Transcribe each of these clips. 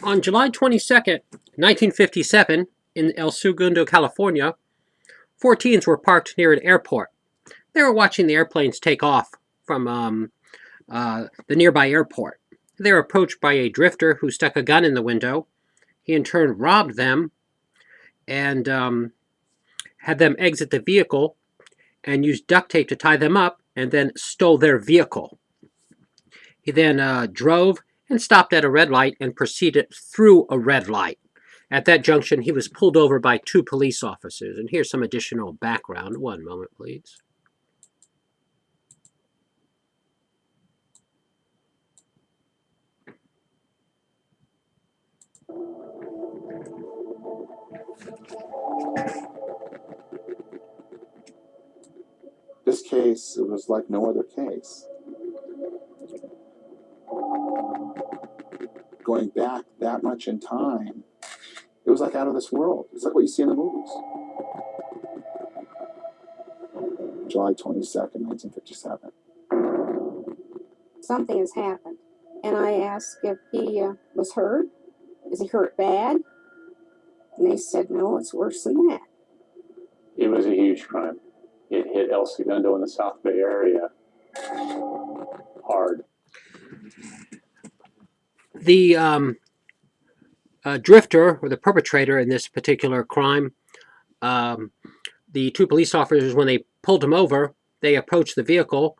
On July 22nd, 1957, in El Segundo, California, 4 teens were parked near an airport. They were watching the airplanes take off from the nearby airport. They were approached by a drifter who stuck a gun in the window. He in turn robbed them and had them exit the vehicle and used duct tape to tie them up and then stole their vehicle. He then drove and stopped at a red light and proceeded through a red light. At that junction, he was pulled over by 2 police officers. And here's some additional background. One moment, please. This case, it was like no other case. Going back that much in time, it was like out of this world. It's like what you see in the movies. July 22nd, 1957. Something has happened. And I asked if he was hurt. Is he hurt bad? And they said, no, it's worse than that. It was a huge crime. It hit El Segundo in the South Bay area hard. The drifter, or the perpetrator in this particular crime, the 2 police officers, when they pulled him over, they approached the vehicle.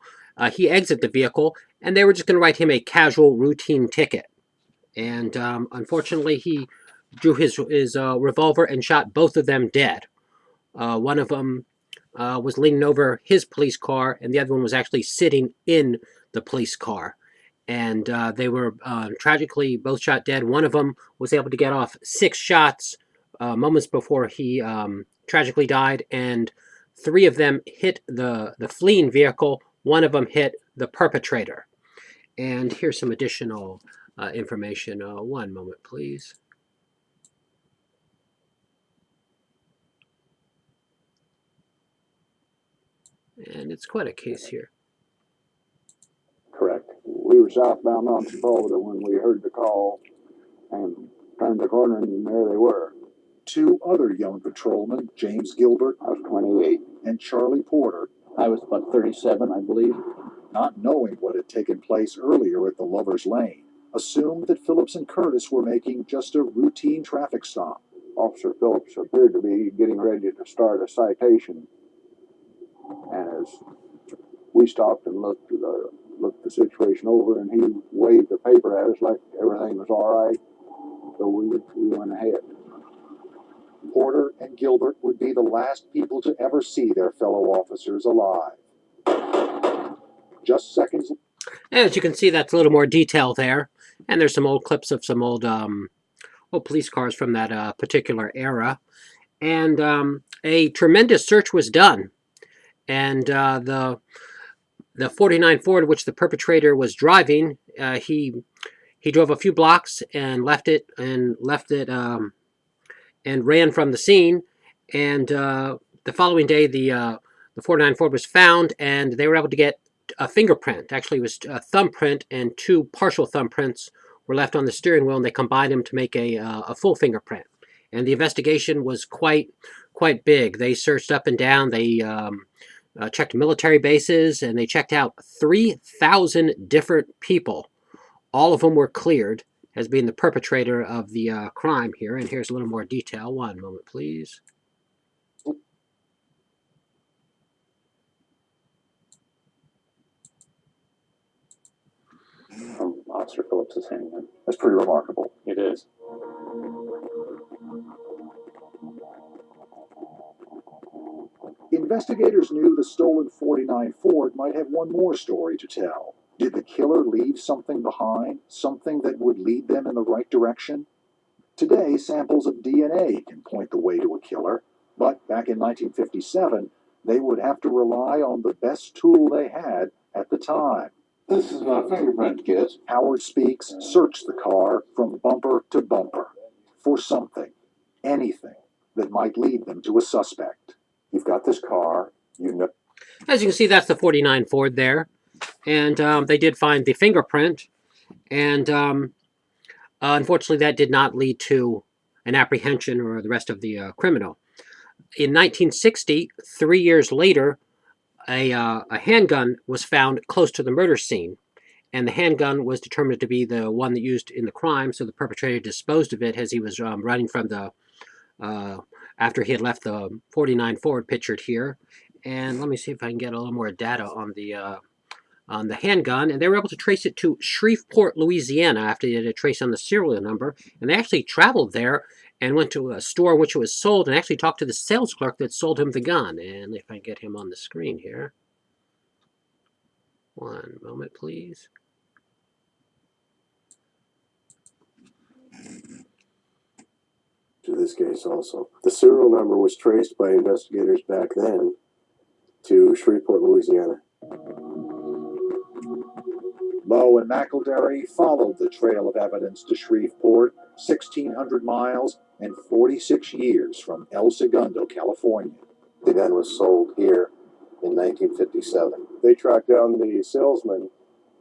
He exited the vehicle, and they were just going to write him a casual routine ticket. And unfortunately, he drew his revolver and shot both of them dead. One of them was leaning over his police car, and the other one was actually sitting in the police car. And they were tragically both shot dead. One of them was able to get off 6 shots moments before he tragically died, and 3 of them hit the fleeing vehicle. One of them hit the perpetrator. And here's some additional information. One moment, please. And it's quite a case here. Correct. We were southbound on Florida when we heard the call and turned the corner, and there they were. 2 other young patrolmen, James Gilbert I was 28. and Charlie Porter, I was about 37, I believe. not knowing what had taken place earlier at the Lover's Lane, assumed that Phillips and Curtis were making just a routine traffic stop. Officer Phillips appeared to be getting ready to start a citation. And as we stopped and looked the situation over, and he waved the paper at us like everything was all right. So we went ahead. Porter and Gilbert would be the last people to ever see their fellow officers alive. Just seconds. As you can see, that's a little more detail there. And there's some old clips of some old police cars from that particular era. And a tremendous search was done. And the 49 Ford, which the perpetrator was driving, he drove a few blocks and left it and ran from the scene. And the following day, the 49 Ford was found, and they were able to get a fingerprint. Actually, it was a thumbprint, and 2 partial thumbprints were left on the steering wheel, and they combined them to make a full fingerprint. And the investigation was quite big. They searched up and down. They checked military bases, and they checked out 3,000 different people. All of them were cleared as being the perpetrator of the crime here. And here's a little more detail. One moment, please. From Officer Phillips' handgun. That's pretty remarkable. It is. Investigators knew the stolen 49 Ford might have one more story to tell. Did the killer leave something behind? Something that would lead them in the right direction? Today, samples of DNA can point the way to a killer, but back in 1957, they would have to rely on the best tool they had at the time. This is my fingerprint, kids. Howard Speaks searched the car from bumper to bumper for something, anything that might lead them to a suspect. You've got this car, you know. As you can see, that's the 49 Ford there. And they did find the fingerprint. And unfortunately, that did not lead to an apprehension or the rest of the criminal. In 1960, 3 years later, a handgun was found close to the murder scene. And the handgun was determined to be the one that used in the crime, so the perpetrator disposed of it as he was running from the, after he had left the 49 Ford pictured here. And let me see if I can get a little more data on the handgun. And they were able to trace it to Shreveport, Louisiana, after they did a trace on the serial number. And they actually traveled there and went to a store in which it was sold and actually talked to the sales clerk that sold him the gun. And if I can get him on the screen here. One moment, please. To this case also. The serial number was traced by investigators back then to Shreveport, Louisiana. Lowe and McElderry followed the trail of evidence to Shreveport, 1,600 miles and 46 years from El Segundo, California. The gun was sold here in 1957. They tracked down the salesman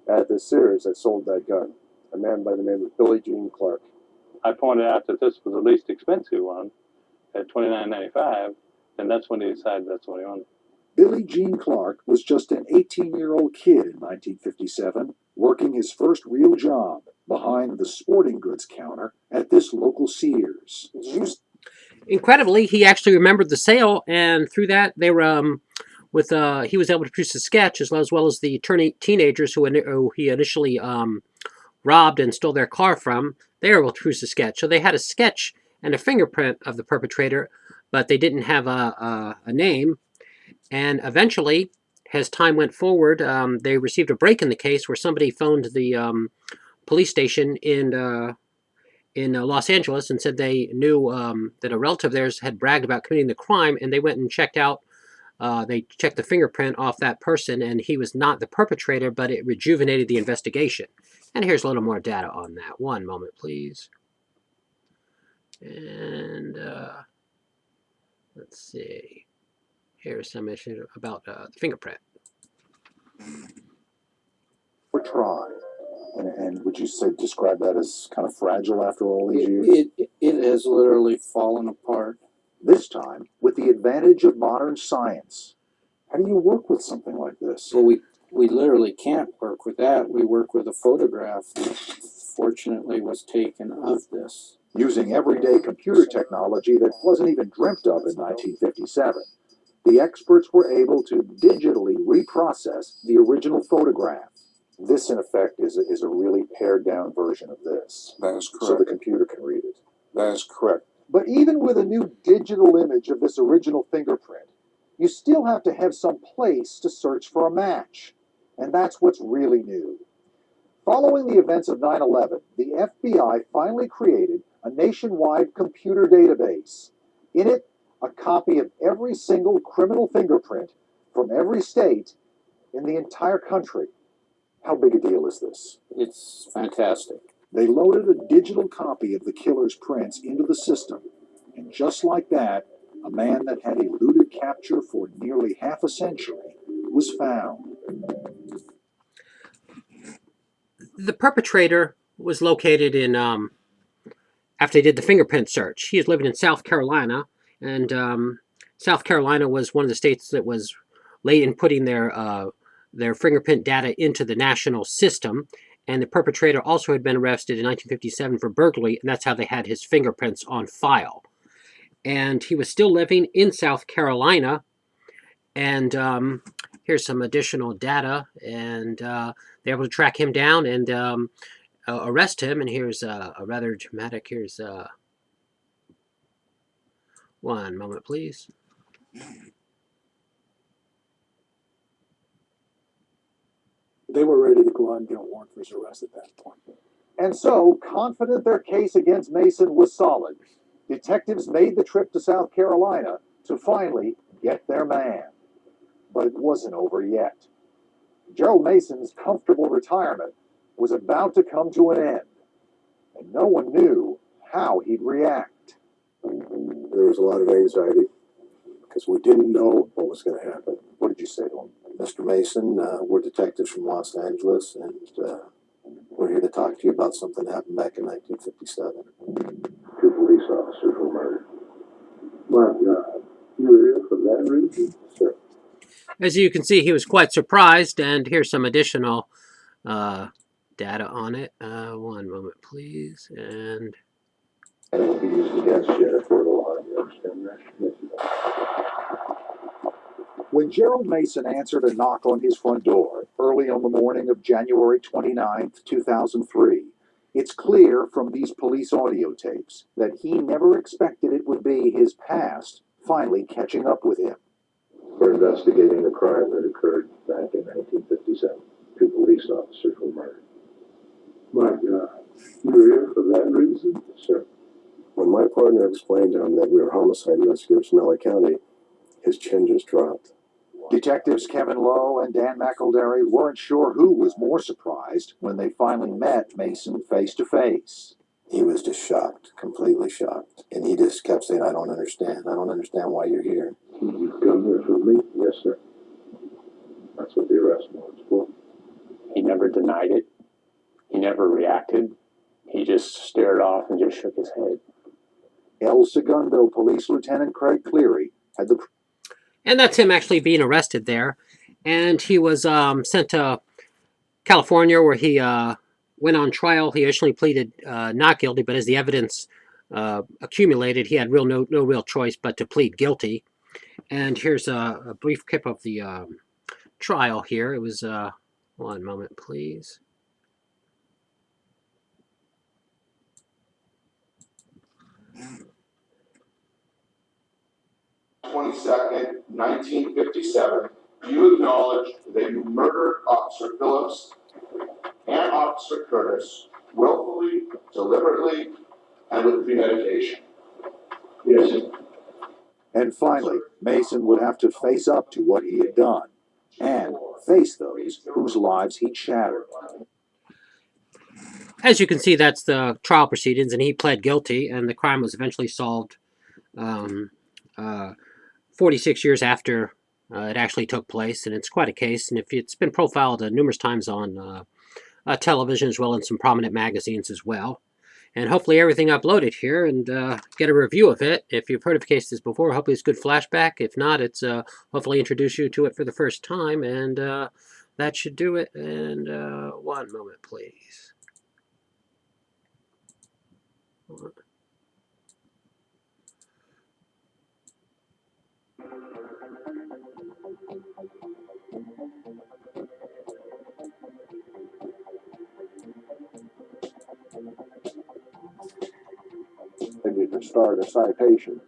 at the Sears that sold that gun, a man by the name of Billy Jean Clark. I pointed out that this was the least expensive one at $29.95, and that's when he decided that's what he wanted. Billy Jean Clark was just an 18-year-old kid in 1957, working his first real job behind the sporting goods counter at this local Sears. Incredibly, he actually remembered the sale, and through that, they were he was able to produce a sketch as well as the teenagers who he initially robbed and stole their car from. They were able to produce a sketch. So they had a sketch and a fingerprint of the perpetrator, but they didn't have a name. And eventually, as time went forward, they received a break in the case where somebody phoned the police station in Los Angeles and said they knew that a relative of theirs had bragged about committing the crime, and they went and checked out. They checked the fingerprint off that person, and he was not the perpetrator, but it rejuvenated the investigation. And here's a little more data on that. One moment, please. And let's see. Here's some issue about the fingerprint. Were tried. And would you say describe that as kind of fragile after all these years? It has literally fallen apart. This time, with the advantage of modern science. How do you work with something like this? Well, we literally can't work with that. We work with a photograph that fortunately was taken of this. Using everyday computer technology that wasn't even dreamt of in 1957, the experts were able to digitally reprocess the original photograph. This, in effect, is a really pared down version of this. That is correct. So the computer can read it. That is correct. But even with a new digital image of this original fingerprint, you still have to have some place to search for a match. And that's what's really new. Following the events of 9/11, the FBI finally created a nationwide computer database. In it, a copy of every single criminal fingerprint from every state in the entire country. How big a deal is this? It's fantastic. They loaded a digital copy of the killer's prints into the system, and just like that, a man that had eluded capture for nearly half a century was found. The perpetrator was located in, after they did the fingerprint search, he was living in South Carolina, and South Carolina was one of the states that was late in putting their fingerprint data into the national system. And the perpetrator also had been arrested in 1957 for burglary, and that's how they had his fingerprints on file. And he was still living in South Carolina. And here's some additional data. And they're able to track him down and arrest him. And here's a rather dramatic, here's one moment, please. They were ready to go out and get a warrant for his arrest at that point. And so, confident their case against Mason was solid, detectives made the trip to South Carolina to finally get their man. But it wasn't over yet. Gerald Mason's comfortable retirement was about to come to an end, and no one knew how he'd react. There was a lot of anxiety because we didn't know what was going to happen. What did you say to him? Mr. Mason, we're detectives from Los Angeles, and we're here to talk to you about something that happened back in 1957. 2 police officers were murdered. My God, you were here for that reason? Sure. As you can see, he was quite surprised, and here's some additional data on it. One moment, please. And And it will be used against Sheriff for the law. You understand that? Yes, you do. When Gerald Mason answered a knock on his front door early on the morning of January 29th, 2003, it's clear from these police audio tapes that he never expected it would be his past finally catching up with him. We're investigating a crime that occurred back in 1957. 2 police officers were murdered. My God, you were here for that reason? Sir. When my partner explained to him that we were homicide investigators from LA County, his chin just dropped. Detectives Kevin Lowe and Dan McElderry weren't sure who was more surprised when they finally met Mason face to face. He was just shocked, completely shocked. And he just kept saying, I don't understand why you're here. You've come here for me? Yes, sir. That's what the arrest warrant's for. He never denied it. He never reacted. He just stared off and just shook his head. El Segundo Police Lieutenant Craig Cleary had the... And that's him actually being arrested there. And he was sent to California, where he went on trial. He initially pleaded not guilty, but as the evidence accumulated, he had no real choice but to plead guilty. And here's a brief clip of the trial here. It was, one moment, please. 22nd, 1957, you acknowledge that you murdered Officer Phillips and Officer Curtis willfully, deliberately, and with premeditation. Yes. And finally, Mason would have to face up to what he had done and face those whose lives he'd shattered. As you can see, that's the trial proceedings, and he pled guilty, and the crime was eventually solved 46 years after it actually took place, and it's quite a case, and it's been profiled numerous times on television as well as some prominent magazines as well. And hopefully everything uploaded here, and get a review of it. If you've heard of cases before, hopefully it's a good flashback. If not, it's hopefully introduce you to it for the first time, and that should do it. And one moment, please. And you can start a citation